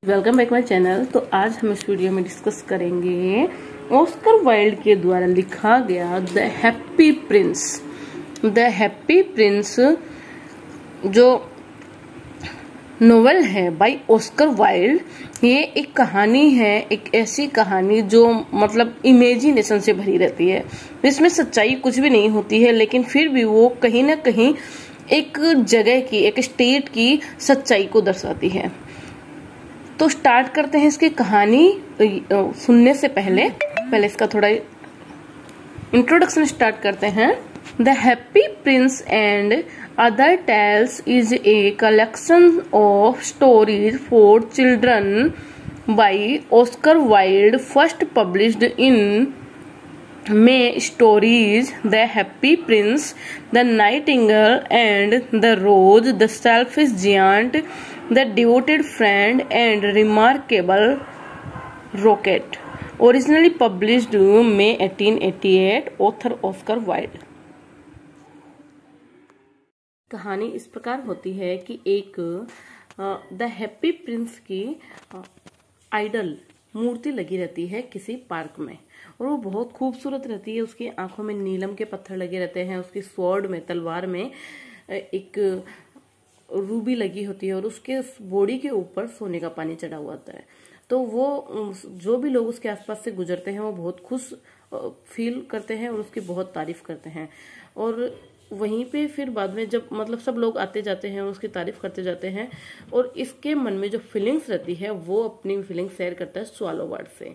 Welcome back my channel. तो आज हम इस वीडियो में डिस्कस करेंगे ऑस्कर वाइल्ड के द्वारा लिखा गया the happy Prince. The happy Prince जो नोवेल है बाय ऑस्कर वाइल्ड, ये एक कहानी है, एक ऐसी कहानी जो मतलब इमेजिनेशन से भरी रहती है। इसमें सच्चाई कुछ भी नहीं होती है, लेकिन फिर भी वो कहीं ना कहीं एक जगह की, एक स्टेट की सच्चाई को दर्शाती है। तो स्टार्ट करते हैं इसकी कहानी। सुनने से पहले इसका थोड़ा इंट्रोडक्शन स्टार्ट करते हैं। The happy prince and other tales is a collection of stories for children by Oscar Wilde, first published in May stories The Happy Prince, The Nightingale and the Rose, The Selfish Giant, The Devoted Friend and Remarkable Rocket. Originally published May 1888. Author Oscar Wilde. कहानी इस प्रकार होती है कि एक the happy Prince की idol मूर्ति लगी रहती है किसी पार्क में, और वो बहुत खूबसूरत रहती है। उसकी आंखों में नीलम के पत्थर लगे रहते हैं, उसकी स्वॉर्ड में, तलवार में एक रूबी लगी होती है, और उसके बॉडी के ऊपर सोने का पानी चढ़ा हुआ होता है। तो वो जो भी लोग उसके आसपास से गुजरते हैं वो बहुत खुश फील करते हैं और उसकी बहुत तारीफ करते हैं। और वहीं पे फिर बाद में जब मतलब सब लोग आते जाते हैं और उसकी तारीफ करते जाते हैं, और इसके मन में जो फीलिंग्स रहती है वो अपनी फीलिंग्स शेयर करता है स्वालो बर्ड से।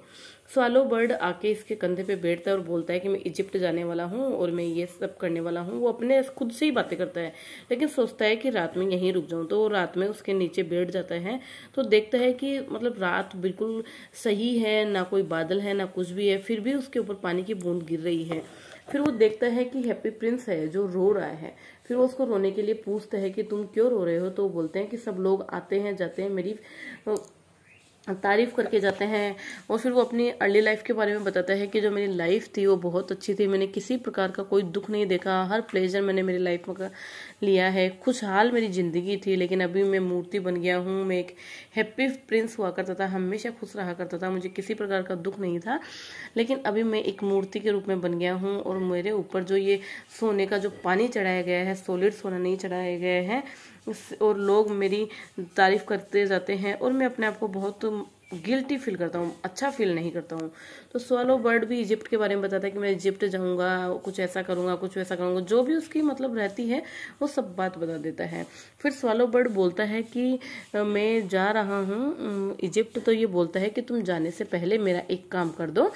स्वालो बर्ड आके इसके कंधे पे बैठता है और बोलता है कि मैं इजिप्ट जाने वाला हूँ और मैं ये सब करने वाला हूँ। वो अपने खुद से ही बातें करता है, लेकिन सोचता है कि रात में यहीं रुक जाऊं। तो वो रात में उसके नीचे बैठ जाता है, तो देखता है कि मतलब रात बिल्कुल सही है, ना कोई बादल है ना कुछ भी है, फिर भी उसके ऊपर पानी की बूंद गिर रही है। फिर वो देखता है कि हैप्पी प्रिंस है जो रो रहा है। फिर वो उसको रोने के लिए पूछता है कि तुम क्यों रो रहे हो। तो वो बोलते हैं कि सब लोग आते हैं जाते हैं, मेरी तारीफ करके जाते हैं। और फिर वो अपनी अर्ली लाइफ के बारे में बताता है कि जो मेरी लाइफ थी वो बहुत अच्छी थी, मैंने किसी प्रकार का कोई दुख नहीं देखा, हर प्लेजर मैंने मेरी लाइफ में लिया है, खुशहाल मेरी जिंदगी थी। लेकिन अभी मैं मूर्ति बन गया हूँ, मैं एक हैप्पी प्रिंस हुआ करता था, हमेशा खुश रहा करता था, मुझे किसी प्रकार का दुख नहीं था। लेकिन अभी मैं एक मूर्ति के रूप में बन गया हूँ, और मेरे ऊपर जो ये सोने का जो पानी चढ़ाया गया है, सॉलिड सोना नहीं चढ़ाया गया है, और लोग मेरी तारीफ करते जाते हैं, और मैं अपने आप को बहुत गिल्टी फील करता हूँ, अच्छा फील नहीं करता हूँ। तो स्वालो बर्ड भी इजिप्ट के बारे में बताता है कि मैं इजिप्ट जाऊंगा, कुछ ऐसा करूंगा, कुछ वैसा करूंगा, जो भी उसकी मतलब रहती है वो सब बात बता देता है। फिर स्वालो बर्ड बोलता है कि मैं जा रहा हूँ इजिप्ट। तो ये बोलता है कि तुम जाने से पहले मेरा एक काम कर दो,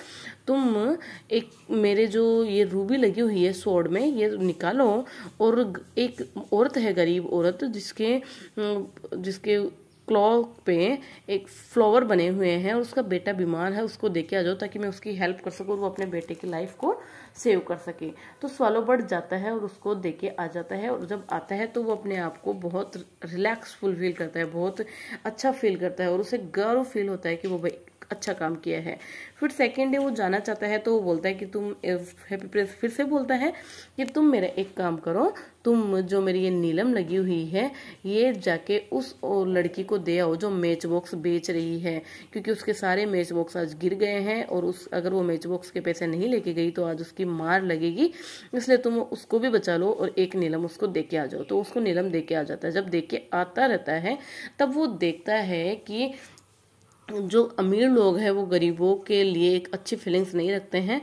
तुम एक मेरे जो ये रूबी लगी हुई है स्वॉर्ड में, ये निकालो, और एक औरत है, गरीब औरत, जिसके क्लॉ पे एक फ्लावर बने हुए हैं और उसका बेटा बीमार है, उसको देके आ जाओ ताकि मैं उसकी हेल्प कर सकूं और वो अपने बेटे की लाइफ को सेव कर सके। तो स्वालो बर्ड जाता है और उसको देके आ जाता है, और जब आता है तो वो अपने आप को बहुत रिलैक्सफुल फील करता है, बहुत अच्छा फील करता है, और उसे गर्व फील होता है कि वो भाई अच्छा काम किया है। फिर सेकेंड डे वो जाना चाहता है, तो वो बोलता है कि तुम हैप्पी प्रिंस फिर से बोलता है कि तुम मेरा एक काम करो, तुम जो मेरी ये नीलम लगी हुई है ये जाके उस लड़की को दे आओ जो मैच बॉक्स बेच रही है, क्योंकि उसके सारे मैच बॉक्स आज गिर गए हैं, और अगर वो मैच बॉक्स के पैसे नहीं लेके गई तो आज उसकी मार लगेगी, इसलिए तुम उसको भी बचा लो और एक नीलम उसको दे के आ जाओ। तो उसको नीलम दे के आ जाता है। जब दे के आता रहता है तब वो देखता है कि जो अमीर लोग हैं वो गरीबों के लिए एक अच्छी फीलिंग्स नहीं रखते हैं।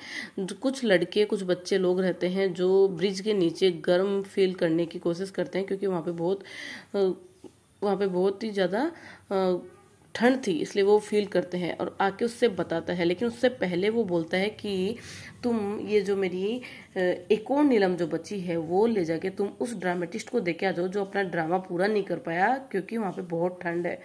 कुछ लड़के, कुछ बच्चे लोग रहते हैं जो ब्रिज के नीचे गर्म फील करने की कोशिश करते हैं, क्योंकि वहाँ पे बहुत ही ज़्यादा ठंड थी, इसलिए वो फील करते हैं, और आके उससे बताता है। लेकिन उससे पहले वो बोलता है कि तुम ये जो मेरी एक और नीलम जो बची है वो ले जाके तुम उस ड्रामेटिस्ट को देके आ जाओ जो अपना ड्रामा पूरा नहीं कर पाया, क्योंकि वहाँ पे बहुत ठंड है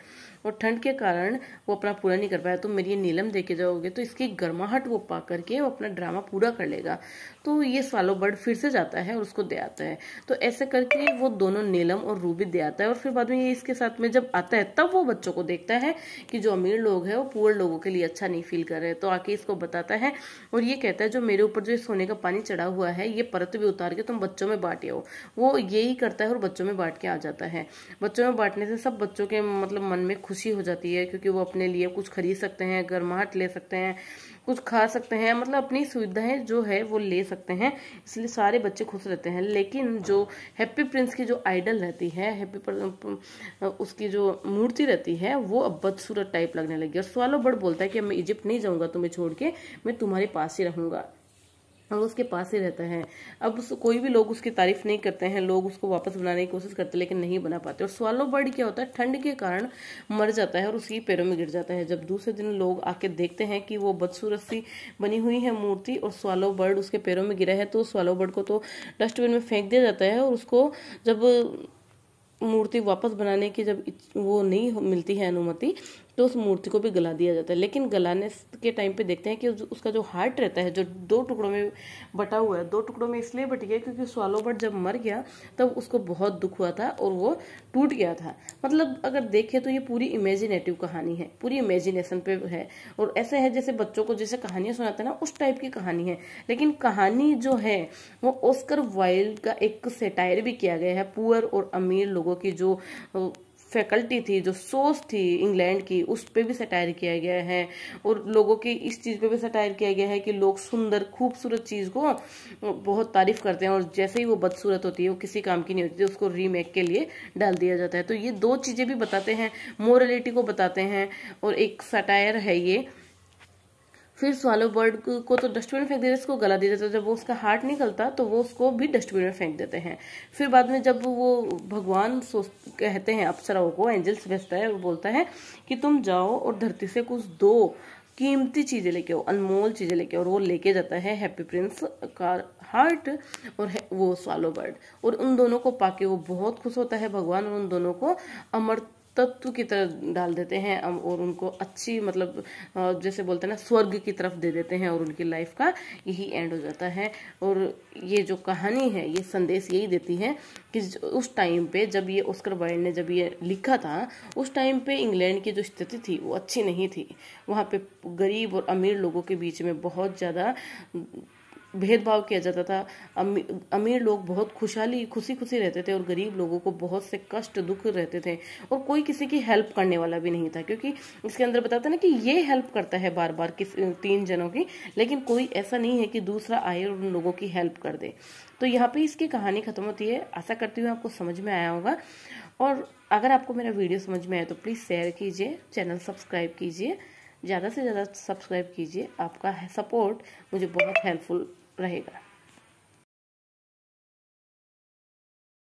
और ठंड के कारण वो अपना पूरा नहीं कर पाया। तुम मेरी ये नीलम देके जाओगे तो इसकी गर्माहट वो पा करके वो अपना ड्रामा पूरा कर लेगा। तो ये स्वालो बर्ड फिर से जाता है और उसको दे आता है। तो ऐसे करके वो दोनों नीलम और रूबी दे आता है, और फिर बाद में ये इसके साथ में जब आता है तब वो बच्चों को देखता है कि जो अमीर लोग हैं वो पुअर लोगों के लिए अच्छा नहीं फील कर रहे, तो आके इसको बताता है और ये कहता है जो मेरे ऊपर जो सोने का पानी चढ़ा हुआ है ये परत भी उतार के तुम बच्चों में बांटे हो। वो यही करता है और बच्चों में बांट के आ जाता है। बच्चों में बांटने से सब बच्चों के मतलब मन में खुशी खुशी हो जाती है, क्योंकि वो अपने लिए कुछ खरीद सकते हैं, गर्माहट ले सकते हैं, कुछ खा सकते हैं, मतलब अपनी सुविधाएं जो है वो ले सकते हैं, इसलिए सारे बच्चे खुश रहते हैं। लेकिन जो हैप्पी प्रिंस की जो आइडल रहती है, उसकी जो मूर्ति रहती है वो अब बदसूरत टाइप लगने लगी। और स्वालो बर्ड बोलता है कि मैं इजिप्ट नहीं जाऊंगा तुम्हें छोड़ के, मैं तुम्हारे पास ही रहूंगा, और उसके पास ही रहता है। अब कोई भी लोग उसकी तारीफ नहीं करते हैं, लोग उसको वापस बनाने की कोशिश करते हैं लेकिन नहीं बना पाते। और स्वालो बर्ड क्या होता है, ठंड के कारण मर जाता है और उसकी पैरों में गिर जाता है। जब दूसरे दिन लोग आके देखते हैं कि वो बदसूरत सी बनी हुई है मूर्ति और स्वालो बर्ड उसके पैरों में गिरा है, तो स्वालो बर्ड को तो डस्टबिन में फेंक दिया जाता है। और उसको जब मूर्ति वापस बनाने की जब वो नहीं मिलती है अनुमति, तो उस मूर्ति को भी गला दिया जाता है। लेकिन गलाने के टाइम पे देखते हैं कि उसका जो हार्ट रहता है, जो 2 टुकड़ों में बटा हुआ है, 2 टुकड़ों में इसलिए बट गया क्योंकि स्वालो बर्ड जब मर गया तब उसको बहुत दुख हुआ था और वो टूट गया था। मतलब अगर देखें तो ये पूरी इमेजिनेटिव कहानी है, पूरी इमेजिनेशन पे है। और ऐसे है जैसे बच्चों को जैसे कहानियां सुनाते हैं ना, उस टाइप की कहानी है। लेकिन कहानी जो है वो ऑस्कर वाइल्ड का एक सेटायर भी किया गया है। पुअर और अमीर लोगों की जो फैकल्टी थी, जो सोच थी इंग्लैंड की, उस पे भी सटायर किया गया है। और लोगों की इस चीज पे भी सटायर किया गया है कि लोग सुंदर खूबसूरत चीज को बहुत तारीफ करते हैं, और जैसे ही वो बदसूरत होती है, वो किसी काम की नहीं होती, उसको रीमेक के लिए डाल दिया जाता है। तो ये 2 चीजें भी बताते हैं, मोरलिटी को बताते हैं और एक सटायर है ये। फिर स्वालो बर्ड को तो डस्टबिन में फेंक देते हैं, इसको गला दिया जाता है। जब वो उसका हार्ट निकलता तो वो उसको भी डस्टबिन में फेंक देते हैं। फिर बाद में जब वो भगवान कहते हैं अप्सराओं को, एंजल्स भेजता है और बोलता है कि तुम जाओ और धरती से कुछ 2 कीमती चीजें लेके आओ, अनमोल चीजें लेके आओ। और वो लेके जाता है हैप्पी प्रिंस का हार्ट और वो स्वालो बर्ड, और उन दोनों को पाके वो बहुत खुश होता है भगवान, और उन दोनों को अमर तत्व की तरह डाल देते हैं और उनको अच्छी मतलब जैसे बोलते हैं ना स्वर्ग की तरफ दे देते हैं, और उनकी लाइफ का यही एंड हो जाता है। और ये जो कहानी है ये संदेश यही देती है कि उस टाइम पे जब ये ऑस्कर वाइल्ड ने जब ये लिखा था, उस टाइम पे इंग्लैंड की जो स्थिति थी वो अच्छी नहीं थी। वहाँ पे गरीब और अमीर लोगों के बीच में बहुत ज़्यादा भेदभाव किया जाता था। अमीर लोग बहुत खुशी खुशी रहते थे और गरीब लोगों को बहुत से कष्ट दुख रहते थे, और कोई किसी की हेल्प करने वाला भी नहीं था। क्योंकि इसके अंदर बताता ना कि ये हेल्प करता है बार बार 3 जनों की, लेकिन कोई ऐसा नहीं है कि दूसरा आए और उन लोगों की हेल्प कर दे। तो यहाँ पे इसकी कहानी खत्म होती है। आशा करती हूँ आपको समझ में आया होगा, और अगर आपको मेरा वीडियो समझ में आया तो प्लीज़ शेयर कीजिए, चैनल सब्सक्राइब कीजिए, ज़्यादा से ज़्यादा सब्सक्राइब कीजिए। आपका सपोर्ट मुझे बहुत हेल्पफुल रहेगा।